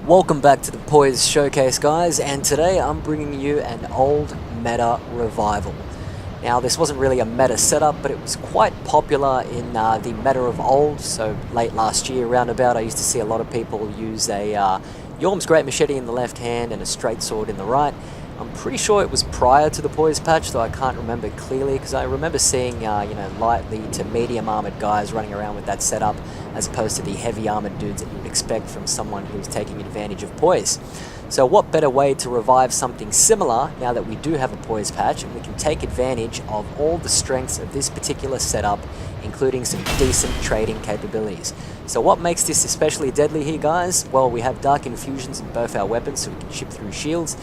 Welcome back to the Poise Showcase, guys, and today I'm bringing you an old meta revival. Now, this wasn't really a meta setup, but it was quite popular in the meta of old. So late last year, roundabout, I used to see a lot of people use a Yhorm's Great Machete in the left hand and a straight sword in the right. I'm pretty sure it was prior to the Poise patch, though I can't remember clearly, because I remember seeing lightly to medium armored guys running around with that setup, as opposed to the heavy armored dudes that you would expect from someone who's taking advantage of Poise. So what better way to revive something similar now that we do have a Poise patch and we can take advantage of all the strengths of this particular setup, including some decent trading capabilities. So what makes this especially deadly here, guys? Well, we have Dark Infusions in both our weapons, so we can chip through shields.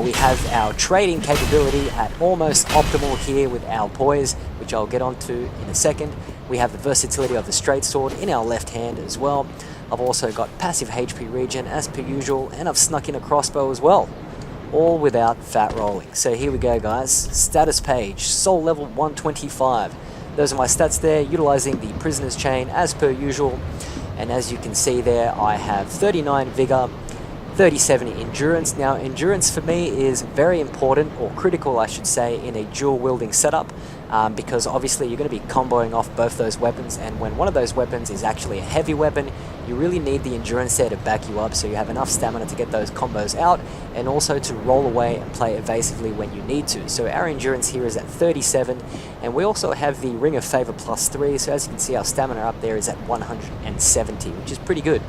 We have our trading capability at almost optimal here with our Poise, which I'll get onto in a second. We have the versatility of the straight sword in our left hand as well. I've also got passive HP regen as per usual, and I've snuck in a crossbow as well, all without fat rolling. So here we go, guys. Status page, soul level 125. Those are my stats there, utilizing the prisoner's chain as per usual. And as you can see there, I have 39 vigor, 37 endurance. Now, endurance for me is very important, or critical I should say, in a dual wielding setup, because obviously you're going to be comboing off both those weapons, and when one of those weapons is actually a heavy weapon, you really need the endurance there to back you up, so you have enough stamina to get those combos out, and also to roll away and play evasively when you need to. So our endurance here is at 37, and we also have the Ring of Favor +3, so as you can see, our stamina up there is at 170, which is pretty good.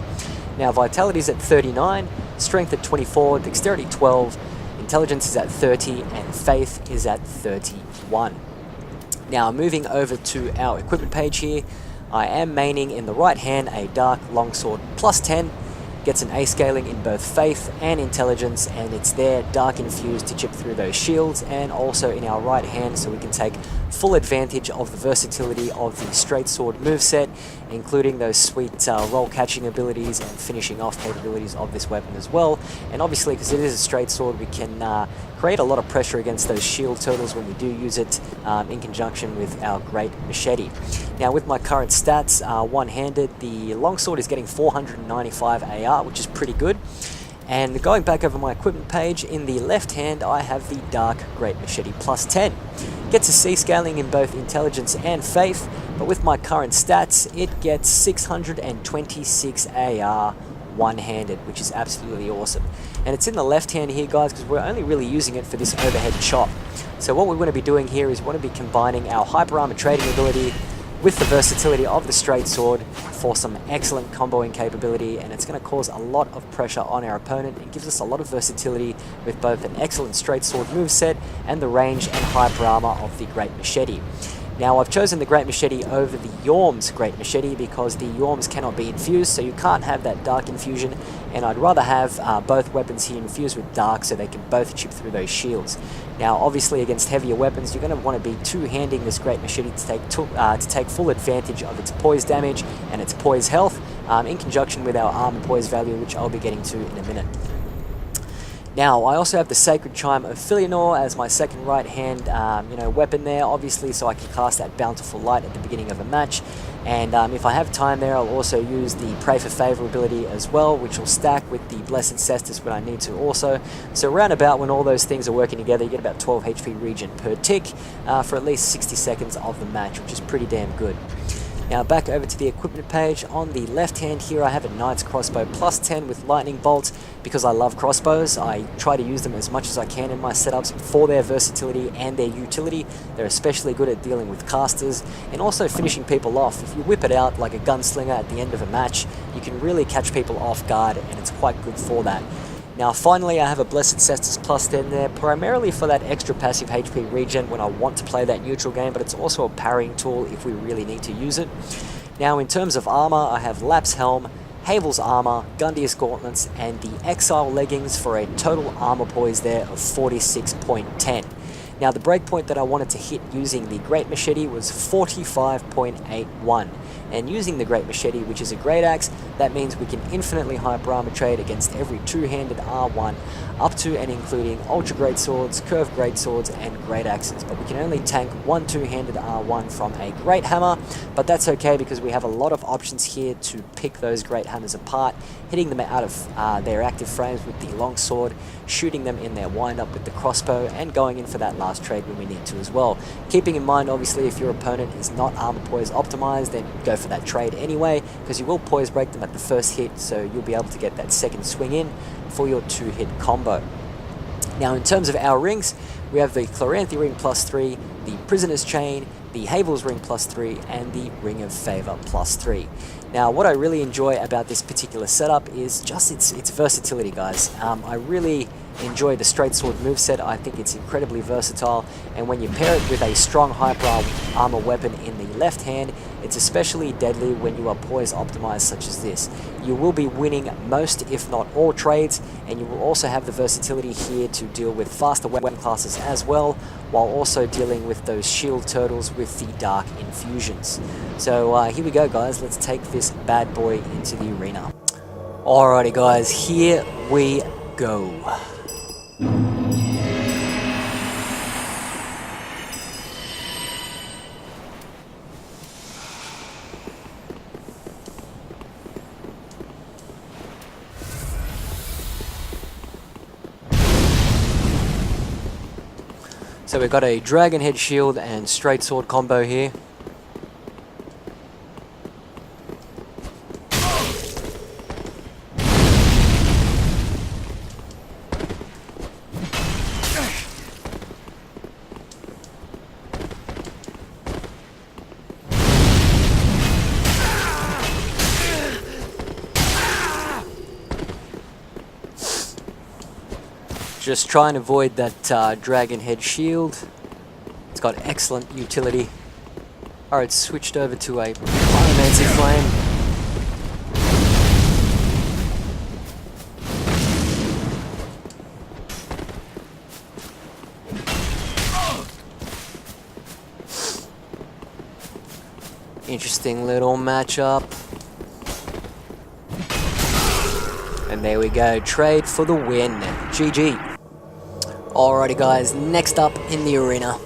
Now, vitality is at 39, strength at 24, dexterity 12, intelligence is at 30, and faith is at 31. Now, moving over to our equipment page here, I am maining in the right hand a Dark Long Sword +10, gets an A scaling in both faith and intelligence, and it's there Dark Infused to chip through those shields, and also in our right hand, so we can take full advantage of the versatility of the straight sword moveset, including those sweet roll catching abilities and finishing off capabilities of this weapon as well. And obviously, because it is a straight sword, we can create a lot of pressure against those shield turtles when we do use it in conjunction with our Great Machete. Now, with my current stats, one-handed, the longsword is getting 495 AR, which is pretty good. And going back over my equipment page, in the left hand I have the Dark Great Machete +10. Gets a C scaling in both intelligence and faith, but with my current stats it gets 626 AR one-handed, which is absolutely awesome. And it's in the left hand here, guys, because we're only really using it for this overhead chop. So what we want to be doing here is we want to be combining our hyper armor trading ability with the versatility of the straight sword for some excellent comboing capability, and it's going to cause a lot of pressure on our opponent. It gives us a lot of versatility with both an excellent straight sword moveset and the range and hyper armor of the Great Machete. Now, I've chosen the Great Machete over the Yhorm's Great Machete because the Yhorms cannot be infused, so you can't have that Dark Infusion, and I'd rather have both weapons here infused with Dark so they can both chip through those shields. Now, obviously, against heavier weapons, you're going to want to be two-handing this Great Machete to take full advantage of its Poise damage and its Poise health, in conjunction with our armor Poise value, which I'll be getting to in a minute. Now, I also have the Sacred Chime of Fillianore as my second right-hand weapon there, obviously, so I can cast that Bountiful Light at the beginning of a match. And if I have time there, I'll also use the Pray for Favor ability as well, which will stack with the Blessed Cestus when I need to also. So roundabout, when all those things are working together, you get about 12 HP regen per tick for at least 60 seconds of the match, which is pretty damn good. Now, back over to the equipment page. On the left hand here, I have a Knight's Crossbow +10 with lightning bolts because I love crossbows. I try to use them as much as I can in my setups for their versatility and their utility. They're especially good at dealing with casters and also finishing people off. If you whip it out like a gunslinger at the end of a match, you can really catch people off guard, and it's quite good for that. Now, finally, I have a Blessed Cestus +10 there, primarily for that extra passive HP regen when I want to play that neutral game, but it's also a parrying tool if we really need to use it. Now, in terms of armor, I have Lap's Helm, Havel's Armor, Gundyr's Gauntlets, and the Exile Leggings for a total armor poise there of 46.10. Now, the breakpoint that I wanted to hit using the Great Machete was 45.81. and using the Great Machete, which is a Great Axe, that means we can infinitely hyper armor trade against every two-handed R1 up to and including Ultra Great Swords, Curved Great Swords, and Great Axes. But we can only tank one two-handed R1 from a Great Hammer, but that's okay because we have a lot of options here to pick those Great Hammers apart, hitting them out of their active frames with the Long Sword, shooting them in their wind-up with the Crossbow, and going in for that last trade when we need to as well. Keeping in mind, obviously, if your opponent is not armor poise optimized, then go for that trade anyway, because you will poise break them at the first hit, so you'll be able to get that second swing in for your two-hit combo. Now, in terms of our rings, we have the Chloranthy Ring +3, the Prisoner's Chain, the Havel's Ring +3, and the Ring of Favor +3. Now, what I really enjoy about this particular setup is just its versatility, guys. I really enjoy the straight sword moveset. I think it's incredibly versatile, and when you pair it with a strong hyper armor weapon in the left hand, it's especially deadly when you are poise optimized such as this. You will be winning most, if not all, trades, and you will also have the versatility here to deal with faster weapon classes as well, while also dealing with those shield turtles with the Dark Infusions. So here we go, guys. Let's take this bad boy into the arena. Alrighty, guys, here we go. So we've got a Dragon Head Shield and Straight Sword combo here. Just try and avoid that Dragon Head Shield. It's got excellent utility. Alright, switched over to a Pyromancy Flame. Interesting little matchup. And there we go, trade for the win. GG. Alrighty, guys, next up in the arena.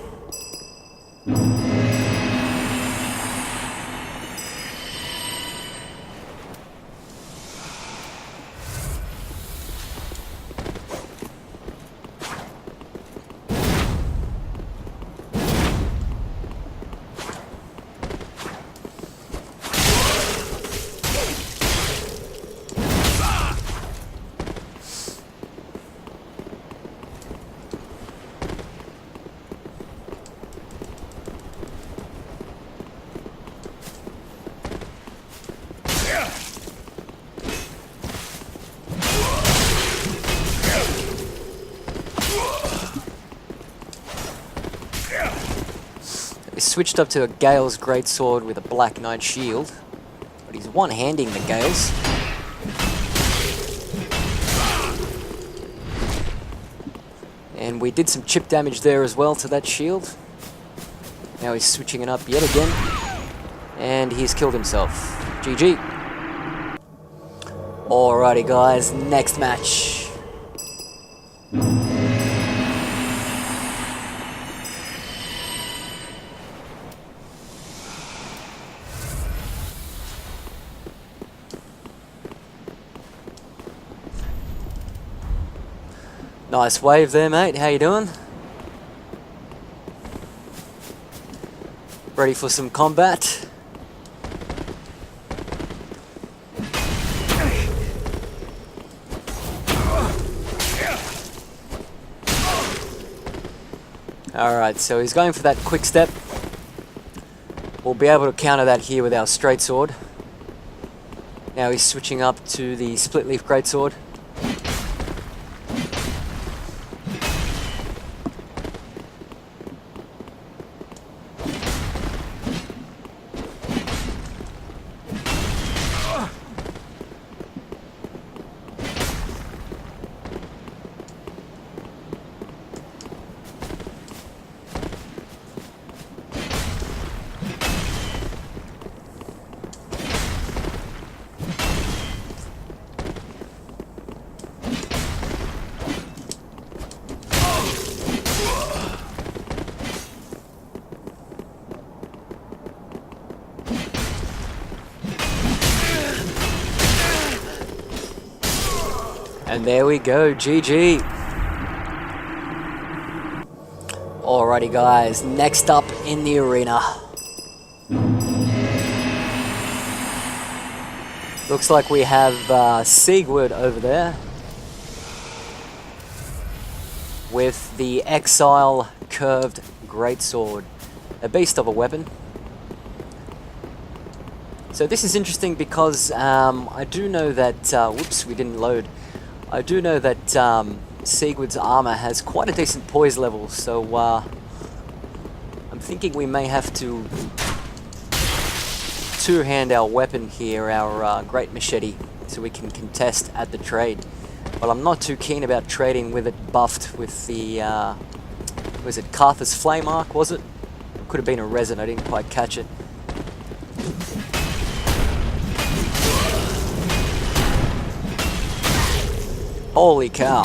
He switched up to a Gale's Greatsword with a Black Knight Shield, but he's one-handing the Gales. And we did some chip damage there as well to that shield. Now he's switching it up yet again, and he's killed himself. GG. Alrighty, guys, next match. Nice wave there, mate. How you doing? Ready for some combat? Alright, so he's going for that quick step. We'll be able to counter that here with our straight sword. Now he's switching up to the split leaf greatsword. And there we go, GG. Alrighty guys, next up in the arena. Looks like we have Sigurd over there with the Exile Curved Greatsword, a beast of a weapon. So this is interesting because I do know that, whoops, we didn't load. I do know that Sigurd's armor has quite a decent poise level, so I'm thinking we may have to two-hand our weapon here, our Great Machete, so we can contest at the trade. But I'm not too keen about trading with it buffed with the, was it Carthus Flame Arc, was it? Could have been a resin, I didn't quite catch it. Holy cow.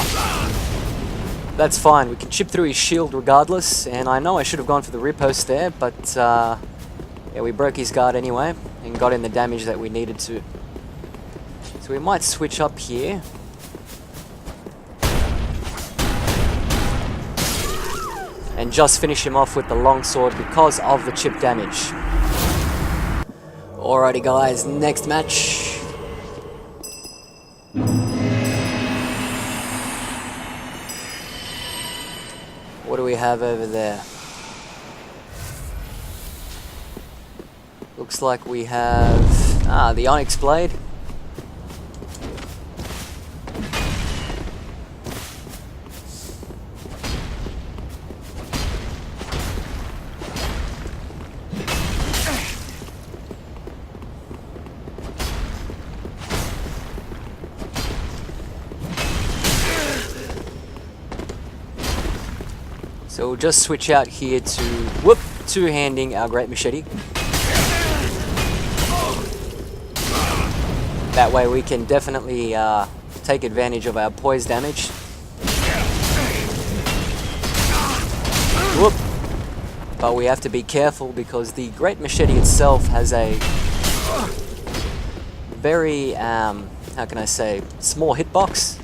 That's fine, we can chip through his shield regardless, and I know I should have gone for the riposte there, but yeah, we broke his guard anyway, and got in the damage that we needed to. So we might switch up here. And just finish him off with the longsword because of the chip damage. Alrighty guys, next match. What do we have over there? Looks like we have the Onyx Blade. So we'll just switch out here to two-handing our Great Machete. That way we can definitely take advantage of our poise damage. Whoop. But we have to be careful because the Great Machete itself has a very, how can I say, small hitbox.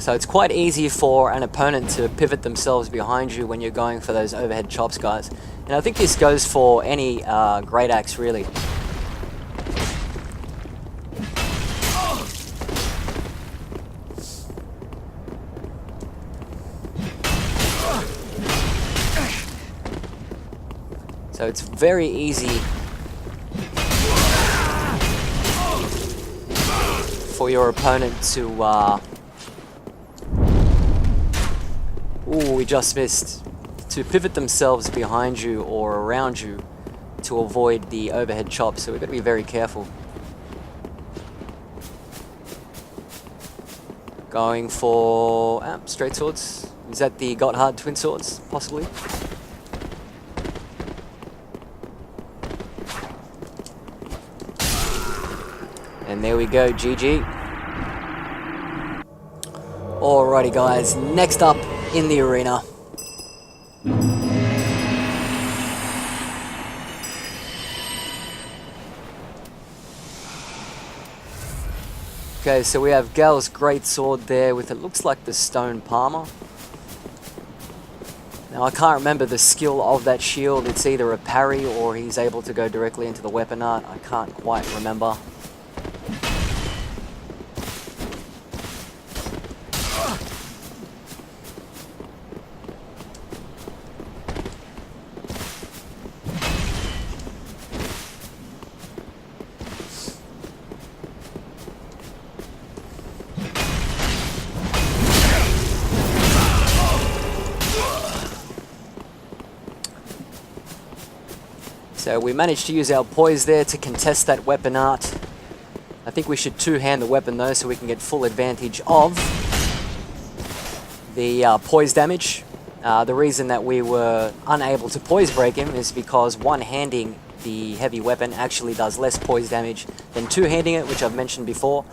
So it's quite easy for an opponent to pivot themselves behind you when you're going for those overhead chops, guys. And I think this goes for any great axe, really. So it's very easy for your opponent to ooh, we just missed. To pivot themselves behind you or around you to avoid the overhead chop, so we've got to be very careful. Going for straight swords. Is that the Gotthard twin swords, possibly? And there we go, GG. Alrighty guys, next up in the arena. Okay, so we have Gal's great sword there with, it looks like the stone palmer. Now I can't remember the skill of that shield. It's either a parry or he's able to go directly into the weapon art. I can't quite remember. So we managed to use our poise there to contest that weapon art. I think we should two-hand the weapon though so we can get full advantage of the poise damage. The reason that we were unable to poise break him is because one-handing the heavy weapon actually does less poise damage than two-handing it, which I've mentioned before.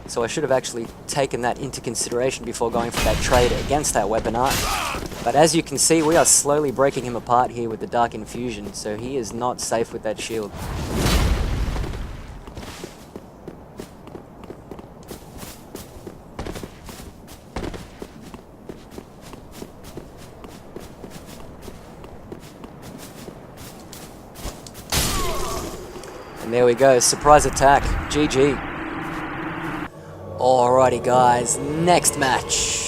So I should have actually taken that into consideration before going for that trade against that weapon art. But as you can see, we are slowly breaking him apart here with the Dark Infusion, so he is not safe with that shield. And there we go, surprise attack, GG. Alrighty guys, next match.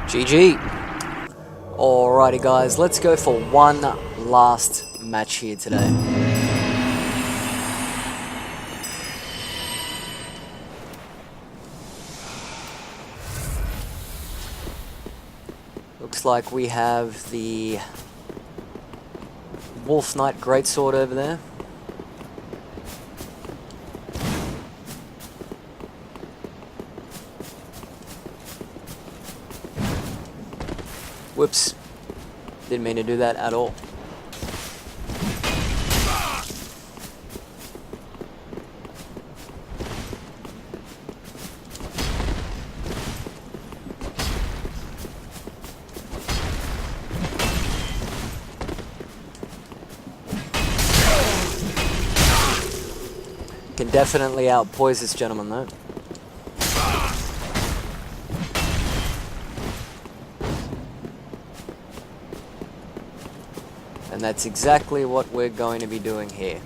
GG. Alrighty guys, let's go for one last match here today. Looks like we have the Wolf Knight Greatsword over there. Whoops, didn't mean to do that at all. Can definitely out Poise this gentleman though. And that's exactly what we're going to be doing here.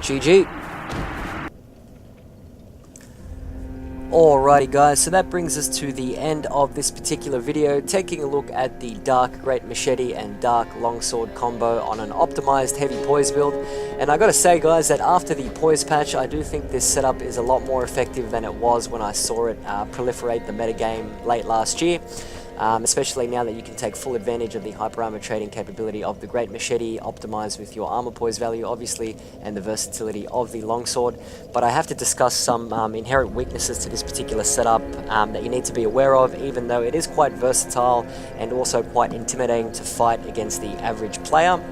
GG. Alrighty guys, so that brings us to the end of this particular video, taking a look at the Dark Great Machete and Dark Long Sword combo on an optimized heavy Poise build. And I gotta say guys that after the Poise patch, I do think this setup is a lot more effective than it was when I saw it proliferate the metagame late last year. Especially now that you can take full advantage of the hyper armor trading capability of the Great Machete, optimized with your armor poise value obviously, and the versatility of the longsword. But I have to discuss some inherent weaknesses to this particular setup that you need to be aware of, even though it is quite versatile and also quite intimidating to fight against the average player.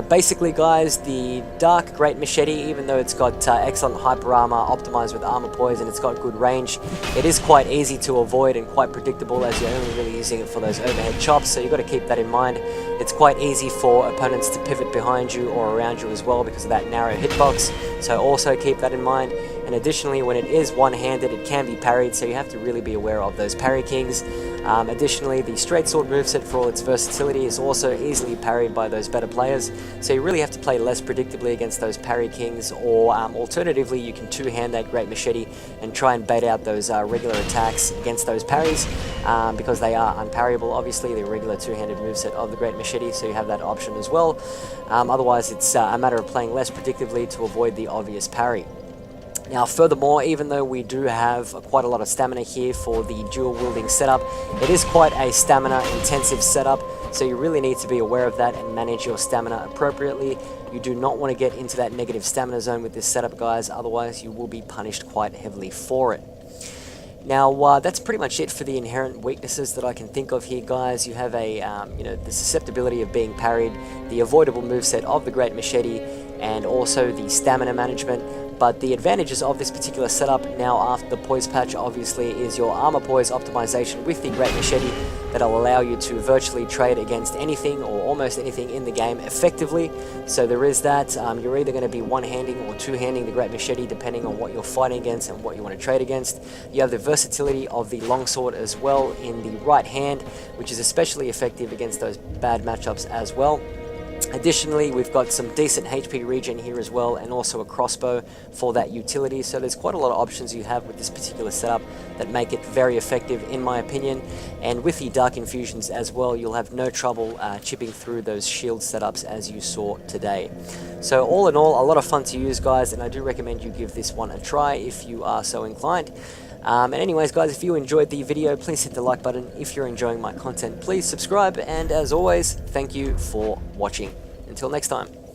Basically guys, the Dark Great Machete, even though it's got excellent hyper armor optimized with armor poise and it's got good range, it is quite easy to avoid and quite predictable, as you're only really using it for those overhead chops, so you've got to keep that in mind. It's quite easy for opponents to pivot behind you or around you as well because of that narrow hitbox, so also keep that in mind. And additionally, when it is one-handed, it can be parried, so you have to really be aware of those parry kings. Additionally, the straight sword moveset, for all its versatility, is also easily parried by those better players, so you really have to play less predictably against those parry kings, or alternatively, you can two-hand that Great Machete and try and bait out those regular attacks against those parries, because they are unparryable, obviously, the regular two-handed moveset of the Great Machete, so you have that option as well. Otherwise, it's a matter of playing less predictably to avoid the obvious parry. Now furthermore, even though we do have quite a lot of stamina here for the dual wielding setup, it is quite a stamina intensive setup, so you really need to be aware of that and manage your stamina appropriately. You do not want to get into that negative stamina zone with this setup guys, otherwise you will be punished quite heavily for it. Now that's pretty much it for the inherent weaknesses that I can think of here guys. You have a the susceptibility of being parried, the avoidable moveset of the Great Machete, and also the stamina management. But the advantages of this particular setup now after the Poise patch obviously is your armor poise optimization with the Great Machete that'll allow you to virtually trade against anything or almost anything in the game effectively. So there is that. You're either going to be one-handing or two-handing the Great Machete depending on what you're fighting against and what you want to trade against. You have the versatility of the longsword as well in the right hand, which is especially effective against those bad matchups as well. Additionally, we've got some decent HP regen here as well, and also a crossbow for that utility. So there's quite a lot of options you have with this particular setup that make it very effective in my opinion. And with the Dark Infusions as well, you'll have no trouble chipping through those shield setups as you saw today. So all in all, a lot of fun to use, guys, and I do recommend you give this one a try if you are so inclined. And anyways, guys, if you enjoyed the video, please hit the like button. If you're enjoying my content, please subscribe. And as always, thank you for watching. Until next time.